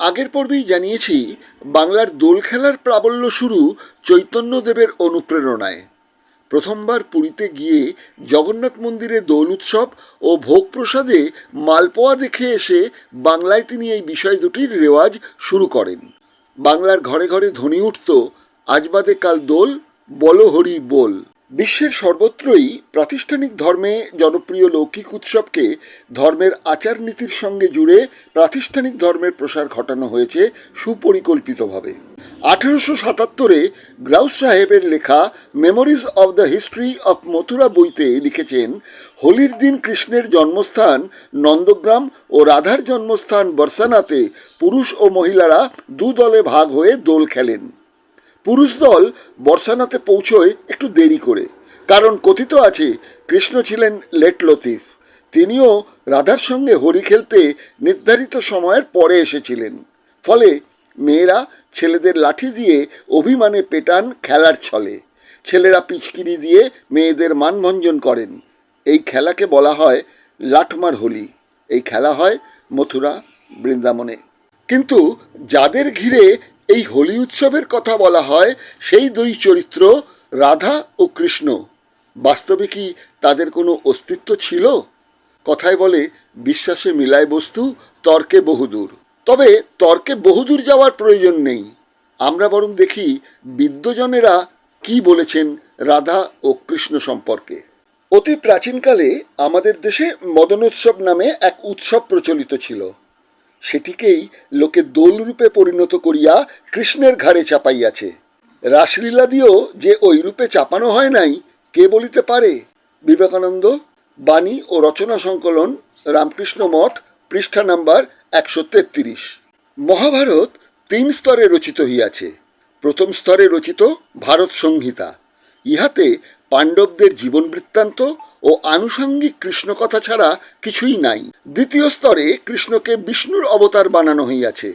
আগের পর্বেই জানিয়েছি বাংলার দোল খেলার প্রাবল্য শুরু চৈতন্যদেবের অনুপ্রেরণায়। প্রথমবার পুরীতে গিয়ে জগন্নাথ মন্দিরে দোল উৎসব ও ভোগ প্রসাদে মালপোয়া দেখে এসে বাংলায় তিনি এই বিষয় দুটির রেওয়াজ শুরু করেন। বাংলার ঘরে ঘরে ধ্বনি উঠত, আজ বাদে কাল দোল, বলো হরি বল। বিশ্বের সর্বত্রই প্রাতিষ্ঠানিক ধর্মে জনপ্রিয় লৌকিক উৎসবকে ধর্মের আচার নীতির সঙ্গে জুড়ে প্রাতিষ্ঠানিক ধর্মের প্রসার ঘটানো হয়েছে সুপরিকল্পিতভাবে। 1877-এ গ্রাউস সাহেবের লেখা memories of the history of Mathura বইতে লিখেছেন, হোলির দিন কৃষ্ণের জন্মস্থান নন্দগ্রাম ও রাধার জন্মস্থান বর্ষানাতে পুরুষ ও মহিলারা দু দলে ভাগ হয়ে দোল খেলেন। পুরুষ দল বর্ষানাতে পৌঁছয় একটু দেরি করে, কারণ কথিত আছে কৃষ্ণ ছিলেন লেট লতিফ, তিনিও রাধার সঙ্গে হরি খেলতে নির্ধারিত সময়ের পরে এসেছিলেন। ফলে মেয়েরা ছেলেদের লাঠি দিয়ে অভিমানে পেটান খেলার ছলে, ছেলেরা পিচকিরি দিয়ে মেয়েদের মানভঞ্জন করেন। এই খেলাকে বলা হয় লাটমার হোলি। এই খেলা হয় মথুরা, বৃন্দাবনে। কিন্তু যাদের ঘিরে এই হোলি উৎসবের কথা বলা হয় সেই দুই চরিত্র রাধা ও কৃষ্ণ, বাস্তবে কি তাদের কোনো অস্তিত্ব ছিল? কথায় বলে বিশ্বাসে মিলায় বস্তু, তর্কে বহুদূর। তবে তর্কে বহুদূর যাওয়ার প্রয়োজন নেই। আমরা বরং দেখি বিদ্বজনেরা কি বলেছেন রাধা ও কৃষ্ণ সম্পর্কে। অতি প্রাচীনকালে আমাদের দেশে মদনোৎসব নামে এক উৎসব প্রচলিত ছিল। সেটিকেই লোকে দোল রূপে পরিণত করিয়া কৃষ্ণের ঘাড়ে চাপাইয়াছে। রাসলীলা দিয়েও যে ওই রূপে চাপানো হয় নাই, কে বলিতে পারে? বিবেকানন্দ, বাণী ও রচনা সংকলন, রামকৃষ্ণ মঠ, পৃষ্ঠা নাম্বার 133। মহাভারত 3 স্তরে রচিত হইয়াছে। প্রথম স্তরে রচিত ভারত সংহিতা, ইহাতে পাণ্ডবদের জীবন বৃত্তান্ত ও আনুষঙ্গিক কৃষ্ণকথা ছাড়া কিছুই নাই। দ্বিতীয় স্তরে কৃষ্ণকে বিষ্ণুর অবতার বানানো হইয়াছে।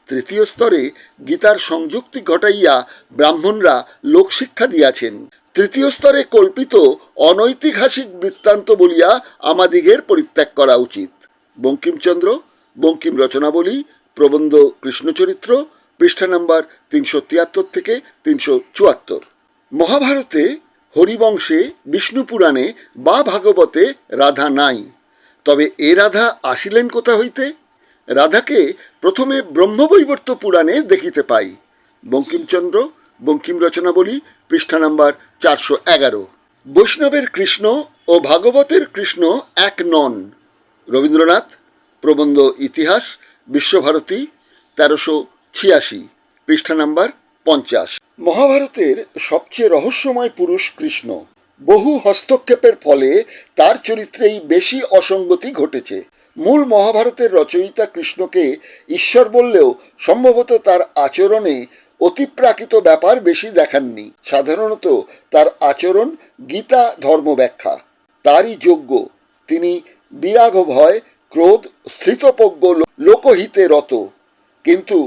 তৃতীয় স্তরে গীতার সংযুক্তি ঘটাইয়া ব্রাহ্মণরা লোকশিক্ষা দিয়াছেন। তৃতীয় স্তরে কল্পিত অনৈতিহাসিক বৃত্তান্ত বলিয়া আমাদিগের পরিত্যাগ করা উচিত। বঙ্কিমচন্দ্র, বঙ্কিম রচনাবলী, প্রবন্ধ কৃষ্ণচরিত্র, পৃষ্ঠা নাম্বার 373 থেকে 374। মহাভারতে, হরিবংশে, বিষ্ণু পুরাণে বা ভাগবতে রাধা নাই। তবে এ রাধা আসিলেন কোথা হইতে? রাধাকে প্রথমে ব্রহ্মবৈবর্ত পুরাণে দেখিতে পাই। বঙ্কিমচন্দ্র, বঙ্কিম রচনাবলী, পৃষ্ঠা নাম্বার 411। বৈষ্ণবের কৃষ্ণ ও ভাগবতের কৃষ্ণ এক নন। রবীন্দ্রনাথ, প্রবন্ধ ইতিহাস, বিশ্বভারতী, 1386, পৃষ্ঠা নাম্বার 50। মহাভারতের সবচেয়ে রহস্যময় পুরুষ কৃষ্ণ। বহু হস্তক্ষেপের ফলে তার চরিত্রেই বেশি অসঙ্গতি ঘটেছে। মূল মহাভারতের রচয়িতা কৃষ্ণকে ঈশ্বর বললেও সম্ভবত তার আচরণে অতিপ্রাকৃত ব্যাপার বেশি দেখাননি। সাধারণত তার আচরণ গীতা ধর্ম ব্যাখ্যা, তারই যোগ্য। তিনি বিরাগ ভয়, ক্রোধ, স্থিতপ্রজ্ঞ, লোকহিতে রত। কিন্তু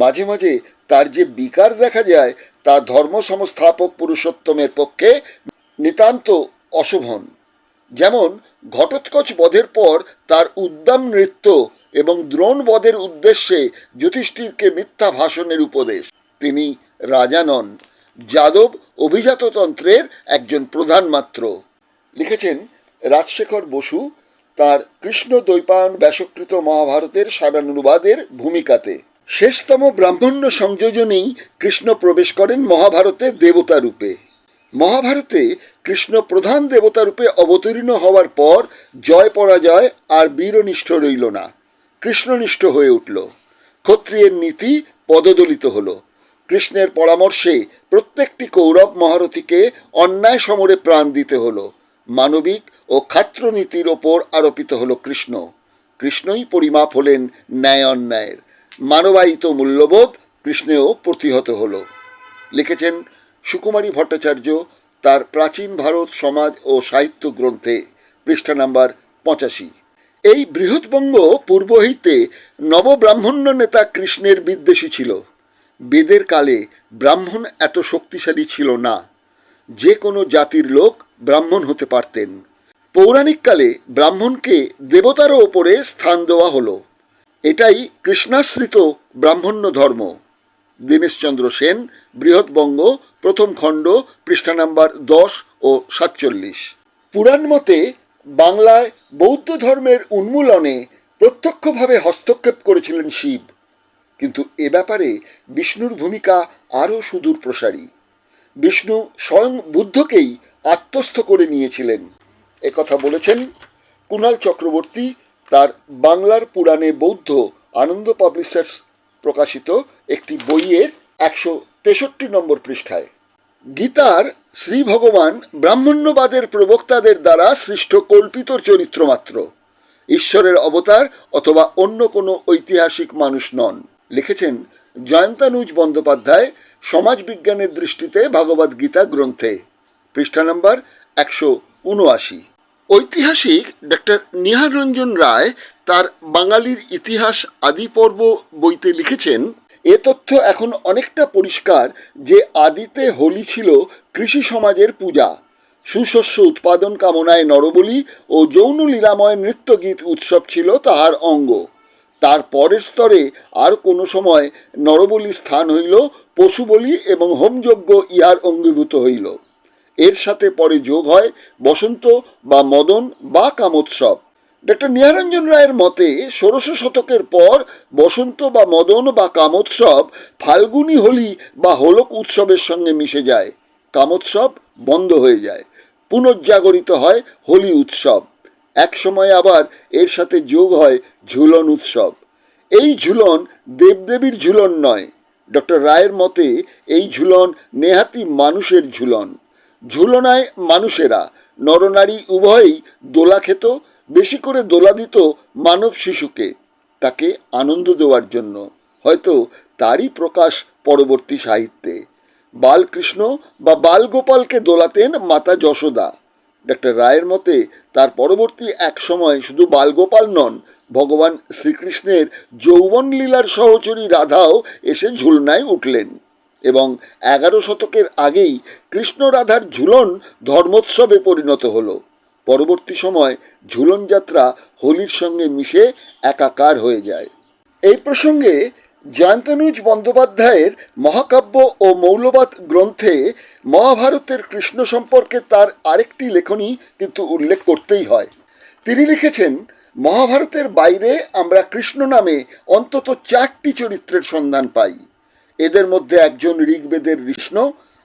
মাঝে মাঝে তার যে বিকার দেখা যায় তা ধর্ম সংস্থাপক পুরুষোত্তমের পক্ষে নিতান্ত অশোভন। যেমন ঘটোৎকচ বধের পর তার উদ্দাম নৃত্য এবং দ্রোণ বধের উদ্দেশ্যে যুধিষ্ঠিরকে মিথ্যা ভাষণের উপদেশ। তিনি রাজা নন, যাদব অভিজাততন্ত্রের একজন প্রধান মাত্র। লিখেছেন রাজশেখর বসু তার কৃষ্ণ দ্বৈপায়ন ব্যাসকৃত মহাভারতের সারানুবাদের ভূমিকাতে। শেষতম ব্রাহ্মণ্য সংযোজনেই কৃষ্ণ প্রবেশ করেন মহাভারতে দেবতা রূপে। মহাভারতে কৃষ্ণ প্রধান দেবতা রূপে অবতীর্ণ হওয়ার পর জয় পরাজয় আর বীরনিষ্ঠ রইল না, কৃষ্ণনিষ্ঠ হয়ে উঠল। ক্ষত্রিয়ের নীতি পদদলিত হল। কৃষ্ণের পরামর্শে প্রত্যেকটি কৌরব মহারথীকে অন্যায় সমরে প্রাণ দিতে হলো। মানবিক ও ক্ষাত্রনীতির ওপর আরোপিত হল কৃষ্ণ। কৃষ্ণই পরিমাপ হলেন ন্যায় অন্যায়ের। মানবায়িত মূল্যবোধ কৃষ্ণেও প্রতিহত হল। লিখেছেন সুকুমারী ভট্টাচার্য তার প্রাচীন ভারত সমাজ ও সাহিত্য গ্রন্থে, পৃষ্ঠা নাম্বার 85। এই বৃহৎবঙ্গ পূর্ব হইতে নবব্রাহ্মণ্য নেতা কৃষ্ণের বিদ্বেষী ছিল। বেদের কালে ব্রাহ্মণ এত শক্তিশালী ছিল না। যে কোনো জাতির লোক ব্রাহ্মণ হতে পারতেন। পৌরাণিক কালে ব্রাহ্মণকে দেবতারও ওপরে স্থান দেওয়া হলো। এটাই কৃষ্ণাশ্রিত ব্রাহ্মণ্য ধর্ম। দীনেশচন্দ্র সেন, বৃহৎবঙ্গ, প্রথম খণ্ড, পৃষ্ঠা নাম্বার 10 ও 47। পুরাণ মতে বাংলায় বৌদ্ধ ধর্মের উন্মূলনে প্রত্যক্ষভাবে হস্তক্ষেপ করেছিলেন শিব, কিন্তু এ ব্যাপারে বিষ্ণুর ভূমিকা আরও সুদূর প্রসারী। বিষ্ণু স্বয়ং বুদ্ধকেই আত্মস্থ করে নিয়েছিলেন, একথা বলেছেন কুণাল চক্রবর্তী তার বাংলার পুরাণে বৌদ্ধ আনন্দ পাবলিশার্স প্রকাশিত একটি বইয়ের 163 নম্বর পৃষ্ঠায়। গীতার শ্রী ভগবান ব্রাহ্মণ্যবাদের প্রবক্তাদের দ্বারা সৃষ্ট কল্পিত চরিত্র মাত্র, ঈশ্বরের অবতার অথবা অন্য কোনো ঐতিহাসিক মানুষ নন। লিখেছেন জয়ন্তানুজ বন্দ্যোপাধ্যায় সমাজবিজ্ঞানের দৃষ্টিতে ভগবদ্ গীতা গ্রন্থে, পৃষ্ঠা নম্বর 179। ঐতিহাসিক ডক্টর নিহার রঞ্জন রায় তার বাঙালির ইতিহাস আদি পর্ব বইতে লিখেছেন, এ তথ্য এখন অনেকটা পরিষ্কার যে আদিতে হোলি ছিল কৃষি সমাজের পূজা, সুশস্য উৎপাদন কামনায় নরবলি ও যৌন লীলাময় নৃত্যগীত উৎসব ছিল তাহার অঙ্গ। তার পরের স্তরে আর কোনো সময় নরবলি স্থান হইল পশুবলি এবং হোমযজ্ঞ ইহার অঙ্গীভূত হইল। এর সাথে পরে যোগ হয় বসন্ত বা মদন বা কামোৎসব। ডক্টর নিহারঞ্জন রায়ের মতে 1600 শতকের পর বসন্ত বা মদন বা কামোৎসব ফাল্গুনী হোলি বা হোলক উৎসবের সঙ্গে মিশে যায়, কামোৎসব বন্ধ হয়ে যায়, পুনর্জাগরিত হয় হোলি উৎসব। এক সময় আবার এর সাথে যোগ হয় ঝুলন উৎসব। এই ঝুলন দেবদেবীর ঝুলন নয়। ডক্টর রায়ের মতে এই ঝুলন নেহাতি মানুষের ঝুলন। ঝুলনায় মানুষেরা, নরনারী উভয়েই দোলা খেত, বেশি করে দোলা দিত মানব শিশুকে, তাকে আনন্দ দেওয়ার জন্য। হয়তো তারই প্রকাশ পরবর্তী সাহিত্যে। বালকৃষ্ণ বা বালগোপালকে দোলাতেন মাতা যশোদা। ডক্টর রায়ের মতে তার পরবর্তী এক সময় শুধু বালগোপাল নন, ভগবান শ্রীকৃষ্ণের যৌবন লীলার সহচরী রাধাও এসে ঝুলনায় উঠলেন এবং 11 শতকের আগেই কৃষ্ণ রাধার ঝুলন ধর্মোৎসবে পরিণত হলো। পরবর্তী সময় ঝুলন যাত্রা হোলির সঙ্গে মিশে একাকার হয়ে যায়। এই প্রসঙ্গে জয়ন্তানুজ বন্দ্যোপাধ্যায়ের মহাকাব্য ও মৌলবাদ গ্রন্থে মহাভারতের কৃষ্ণ সম্পর্কে তার আরেকটি লেখনী কিন্তু উল্লেখ করতেই হয়। তিনি লিখেছেন, মহাভারতের বাইরে আমরা কৃষ্ণ নামে অন্তত 4টি চরিত্রের সন্ধান পাই। এদের মধ্যে একজন ঋগ্বেদের কৃষ্ণ,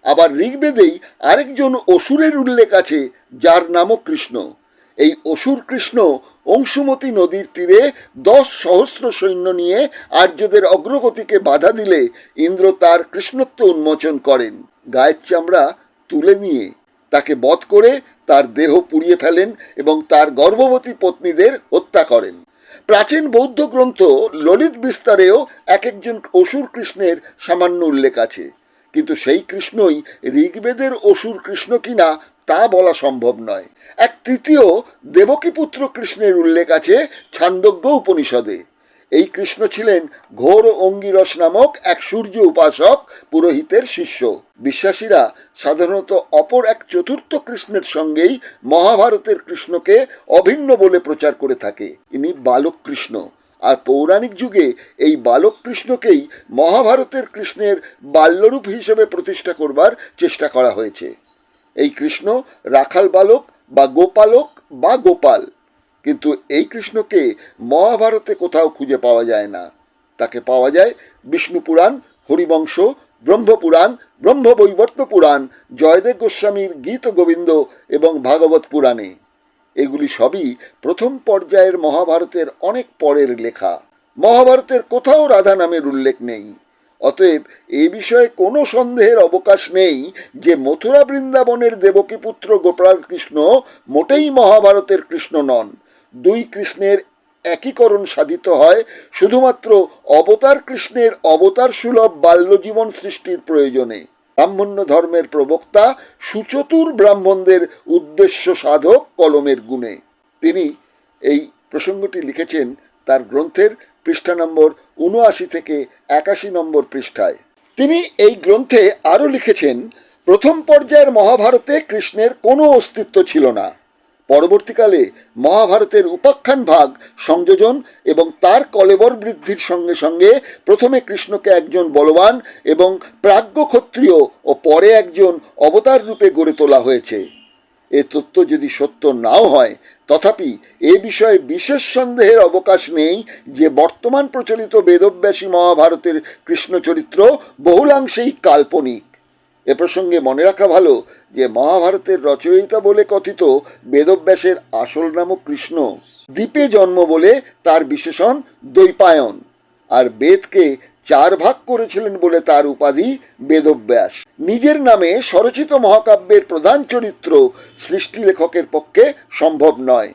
আবার ঋগ্বেদেই আরেকজন অসুরের উল্লেখ আছে যার নামও কৃষ্ণ। এই অসুর কৃষ্ণ অংশুমতী নদীর তীরে 10 সহস্র সৈন্য নিয়ে আর্যদের অগ্রগতিকে বাধা দিলে ইন্দ্র তার কৃষ্ণত্ব উন্মোচন করেন। গায়ের চামড়া তুলে নিয়ে তাকে বধ করে তার দেহ পুড়িয়ে ফেলেন এবং তার গর্ভবতী পত্নীদের হত্যা করেন। প্রাচীন বৌদ্ধ গ্রন্থ ললিত বিস্তারেও এক একজন অসুর কৃষ্ণের সামান্য উল্লেখ আছে, কিন্তু সেই কৃষ্ণই ঋগ্বেদের অসুর কৃষ্ণ কিনা তা বলা সম্ভব নয়। এক তৃতীয় দেবকীপুত্র কৃষ্ণের উল্লেখ আছে ছান্দোগ্য উপনিষদে। এই কৃষ্ণ ছিলেন ঘোর অঙ্গিরস নামক এক সূর্য উপাসক পুরোহিতের শিষ্য। বিশ্বাসীরা সাধারণত অপর এক চতুর্থ কৃষ্ণের সঙ্গেই মহাভারতের কৃষ্ণকে অভিন্ন বলে প্রচার করে থাকে। ইনি বালক কৃষ্ণ, আর পৌরাণিক যুগে এই বালক কৃষ্ণকেই মহাভারতের কৃষ্ণের বাল্যরূপ হিসেবে প্রতিষ্ঠা করবার চেষ্টা করা হয়েছে। এই কৃষ্ণ রাখাল বালক বা গোপালক বা গোপাল, কিন্তু এই কৃষ্ণকে মহাভারতে কোথাও খুঁজে পাওয়া যায় না। তাকে পাওয়া যায় বিষ্ণু পুরাণ, হরিবংশ, ব্রহ্মপুরাণ, ব্রহ্মবৈবর্ত পুরাণ, জয়দেব গোস্বামীর গীত গোবিন্দ এবং ভাগবত পুরাণে। এগুলি সবই প্রথম পর্যায়ের মহাভারতের অনেক পরের লেখা। মহাভারতের কোথাও রাধা নামের উল্লেখ নেই। অতএব এ বিষয়ে কোনো সন্দেহের অবকাশ নেই যে মথুরা বৃন্দাবনের দেবকীপুত্র গোপাল কৃষ্ণ মোটেই মহাভারতের কৃষ্ণ নন। দুই কৃষ্ণের একীকরণ সাধিত হয় শুধুমাত্র অবতার কৃষ্ণের অবতার সুলভ বাল্যজীবন সৃষ্টির প্রয়োজনে। ব্রাহ্মণ্য ধর্মের প্রবক্তা সুচতুর ব্রাহ্মণদের উদ্দেশ্য সাধক কলমের গুণে। তিনি এই প্রসঙ্গটি লিখেছেন তার গ্রন্থের পৃষ্ঠা নম্বর 79 থেকে 81 নম্বর পৃষ্ঠায়। তিনি এই গ্রন্থে আরও লিখেছেন, প্রথম পর্যায়ের মহাভারতে কৃষ্ণের কোনো অস্তিত্ব ছিল না। পরবর্তীকালে মহাভারতের উপাখ্যান ভাগ সংযোজন এবং তার কলেবর বৃদ্ধির সঙ্গে সঙ্গে প্রথমে কৃষ্ণকে একজন বলবান এবং প্রাজ্ঞ ক্ষত্রিয় ও পরে একজন অবতার রূপে গড়ে তোলা হয়েছে। এ তথ্য যদি সত্য নাও হয়, তথাপি এ বিষয়ে বিশেষ সন্দেহের অবকাশ নেই যে বর্তমান প্রচলিত বেদব্যাসী মহাভারতের কৃষ্ণ চরিত্র বহুলাংশেই কাল্পনিক। এ প্রসঙ্গে মনে রাখা ভালো যে মহাভারতের রচয়িতা বলে কথিত বেদব্যাসের আসল নামও কৃষ্ণ। দ্বীপে জন্ম বলে তার বিশেষণ দ্বৈপায়ন, আর বেদকে 4 ভাগ করেছিলেন বলে তার উপাধি বেদব্যাস। নিজের নামে স্বরচিত মহাকাব্যের প্রধান চরিত্র সৃষ্টি লেখকের পক্ষে সম্ভব নয়।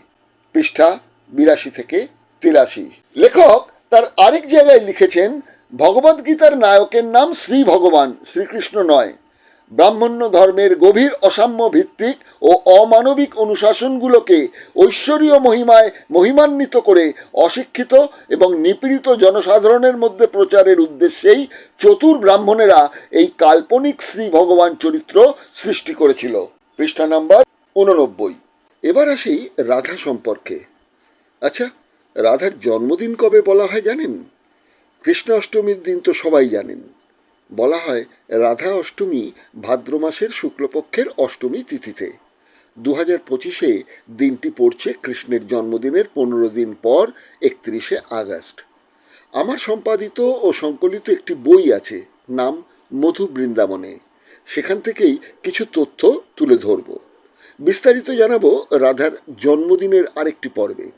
পৃষ্ঠা 82 থেকে 83। লেখক তার আরেক জায়গায় লিখেছেন, ভগবদ্গীতার নায়কের নাম শ্রী ভগবান, শ্রীকৃষ্ণ নয়। ব্রাহ্মণ্য ধর্মের গভীর অসাম্য ভিত্তিক ও অমানবিক অনুশাসনগুলোকে ঐশ্বরীয় মহিমায় মহিমান্বিত করে অশিক্ষিত এবং নিপীড়িত জনসাধারণের মধ্যে প্রচারের উদ্দেশ্যেই চতুর ব্রাহ্মণেরা এই কাল্পনিক শ্রী ভগবান চরিত্র সৃষ্টি করেছিল। পৃষ্ঠা নাম্বার 89। এবার আসি রাধা সম্পর্কে। আচ্ছা, রাধার জন্মদিন কবে বলা হয় জানেন? কৃষ্ণ অষ্টমীর দিন তো সবাই জানেন। বলা হয় রাধা অষ্টমী ভাদ্র মাসের শুক্লপক্ষের অষ্টমী তিথিতে। 2025-এ দিনটি পড়ছে কৃষ্ণের জন্মদিনের 15 দিন পর, 31শে আগস্ট। আমার সম্পাদিত ও সংকলিত একটি বই আছে, নাম মধু বৃন্দাবনে। সেখান থেকেই কিছু তথ্য তুলে ধরব। বিস্তারিত জানাবো রাধার জন্মদিনের আরেকটি পর্বে।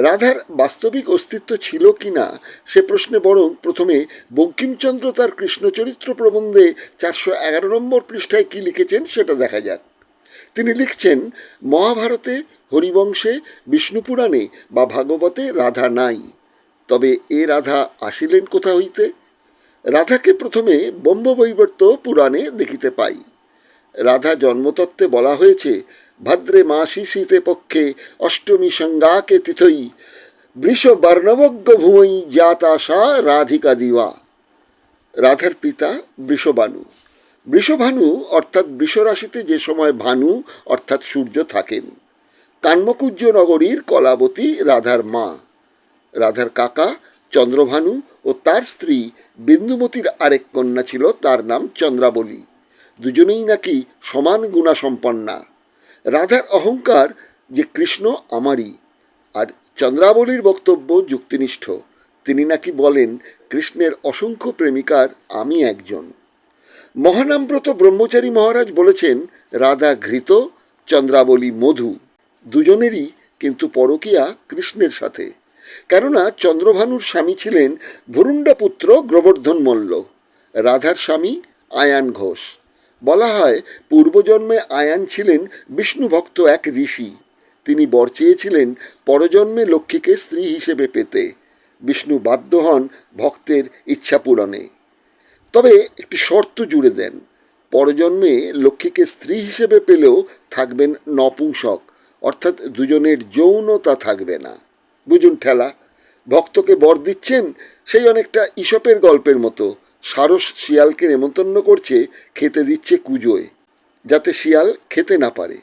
রাধার বাস্তবিক অস্তিত্ব ছিল কি না সে প্রশ্নে বরং প্রথমে বঙ্কিমচন্দ্র তার কৃষ্ণচরিত্র প্রবন্ধে 411 নম্বর পৃষ্ঠায় কি লিখেছেন সেটা দেখা যাক। তিনি লিখছেন, মহাভারতে, হরিবংশে, বিষ্ণুপুরাণে বা ভাগবতে রাধা নাই। তবে এ রাধা আসিলেন কোথা হইতে? রাধাকে প্রথমে ব্রহ্মবৈবর্ত পুরাণে দেখিতে পাই। রাধা জন্মতত্ত্বে বলা হয়েছে, ভাদ্রে মাসি শীতে পক্ষে অষ্টমী সংজ্ঞাকে তিথই বৃষ বর্ণবজ্ঞ ভূমই জাতাশা রাধিকা দিবা। রাধার পিতা বৃষভানু। বৃষভানু অর্থাৎ বৃষরাশিতে যে সময় ভানু অর্থাৎ সূর্য থাকেন। কান্মকুজ্জ নগরীর কলাবতী রাধার মা। রাধার কাকা চন্দ্রভানু ও তার স্ত্রী বিন্দুমতীর আরেক কন্যা ছিল, তার নাম চন্দ্রাবলী। দুজনেই নাকি সমান গুণাসম্পন্না। রাধার অহংকার যে কৃষ্ণ আমারই, আর চন্দ্রাবলীর বক্তব্য যুক্তিনিষ্ঠ। তিনি নাকি বলেন, কৃষ্ণের অসংখ্য প্রেমিকার আমি একজন। মহানামব্রত ব্রহ্মচারী মহারাজ বলেছেন, রাধা ঘৃত, চন্দ্রাবলী মধু। দুজনেরই কিন্তু পরকীয়া কৃষ্ণের সাথে। কেননা চন্দ্রভানুর স্বামী ছিলেন ভুরুণ্ডা পুত্র গোবর্ধন মল্ল। রাধার স্বামী আয়ান ঘোষ। বলা হয় পূর্বজন্মে আয়ান ছিলেন বিষ্ণু ভক্ত এক ঋষি। তিনি বর চেয়েছিলেন পরজন্মে লক্ষ্মীকে স্ত্রী হিসেবে পেতে। বিষ্ণু বাধ্য হন ভক্তের ইচ্ছা পূরণে, তবে একটি শর্ত জুড়ে দেন, পরজন্মে লক্ষ্মীকে স্ত্রী হিসেবে পেলেও থাকবেন নপুংসক, অর্থাৎ দুজনের যৌনতা থাকবে না। বুঝুন ঠেলা। ভক্তকে বর দিচ্ছেন সেই অনেকটা ঈশপের গল্পের মতো। সারস শিয়ালকে নেমন্তন্ন করছে, খেতে দিচ্ছে কুজোয়, যাতে শিয়াল খেতে না পারে।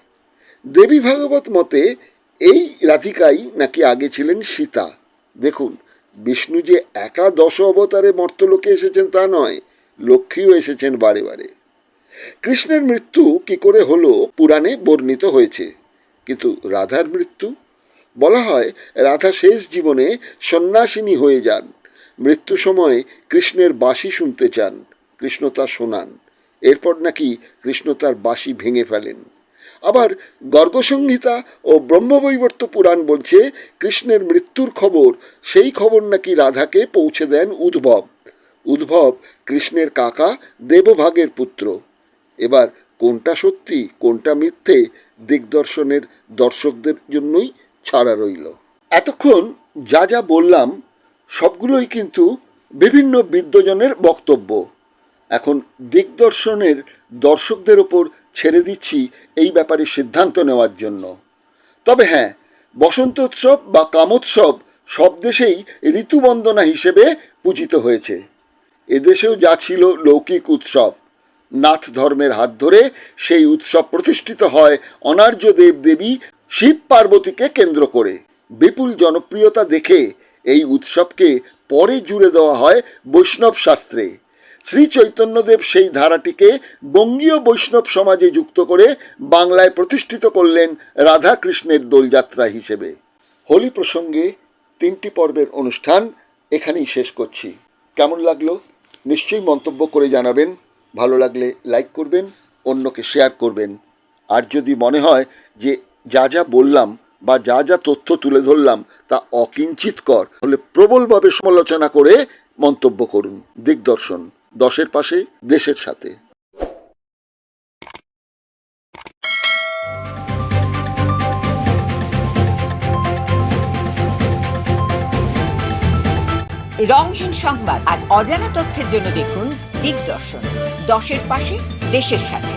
দেবী ভাগবত মতে এই রাধিকাই নাকি আগে ছিলেন সীতা। দেখুন, বিষ্ণু যে একা 10 অবতারে মর্তলোকে এসেছেন তা নয়, লক্ষ্মীও এসেছেন বারে বারে। কৃষ্ণের মৃত্যু কি করে হলো পুরাণে বর্ণিত হয়েছে, কিন্তু রাধার মৃত্যু? বলা হয় রাধা শেষ জীবনে সন্ন্যাসিনী হয়ে যান। মৃত্যু সময়ে কৃষ্ণের বাঁশি শুনতে চান, কৃষ্ণ তা শোনান। এরপর নাকি কৃষ্ণ তার বাঁশি ভেঙে ফেলেন। আবার গর্গসংহিতা ও ব্রহ্মবৈবর্ত পুরাণ বলছে, কৃষ্ণের মৃত্যুর খবর, সেই খবর নাকি রাধাকে পৌঁছে দেন উদ্ভব। উদ্ভব কৃষ্ণের কাকা দেবভাগের পুত্র। এবার কোনটা সত্যি কোনটা মিথ্যে দিগদর্শনের দর্শকদের জন্যই ছাড়া রইল। এতক্ষণ যা যা বললাম সবগুলোই কিন্তু বিভিন্ন বিদ্বজনের বক্তব্য। এখন দিগদর্শনের দর্শকদের ওপর ছেড়ে দিচ্ছি এই ব্যাপারে সিদ্ধান্ত নেওয়ার জন্য। তবে হ্যাঁ, বসন্ত উৎসব বা কামোৎসব সব দেশেই ঋতুবন্দনা হিসেবে পূজিত হয়েছে। এদেশেও যা ছিল লৌকিক উৎসব, নাথ ধর্মের হাত ধরে সেই উৎসব প্রতিষ্ঠিত হয় অনার্য দেবদেবী শিব পার্বতীকে কেন্দ্র করে। বিপুল জনপ্রিয়তা দেখে এই উৎসবকে পরে জুড়ে দেওয়া হয় বৈষ্ণব শাস্ত্রে। শ্রী চৈতন্যদেব সেই ধারাটিকে বঙ্গীয় বৈষ্ণব সমাজে যুক্ত করে বাংলায় প্রতিষ্ঠিত করলেন রাধাকৃষ্ণের দোলযাত্রা হিসেবে। হোলি প্রসঙ্গে 3টি পর্বের অনুষ্ঠান এখানেই শেষ করছি। কেমন লাগলো নিশ্চয়ই মন্তব্য করে জানাবেন। ভালো লাগলে লাইক করবেন, অন্যকে শেয়ার করবেন। আর যদি মনে হয় যে যা যা বললাম বা যা যা তথ্য তুলে ধরলাম তা অকিঞ্চিতকর হলে প্রবলভাবে সমালোচনা করে মন্তব্য করুন। দিগদর্শন, 10-এর পাশে, দেশের সাথে। রংহীন সংবাদ আর অজানা তথ্যের জন্য দেখুন দিগদর্শন, 10-এর পাশে, দেশের সাথে।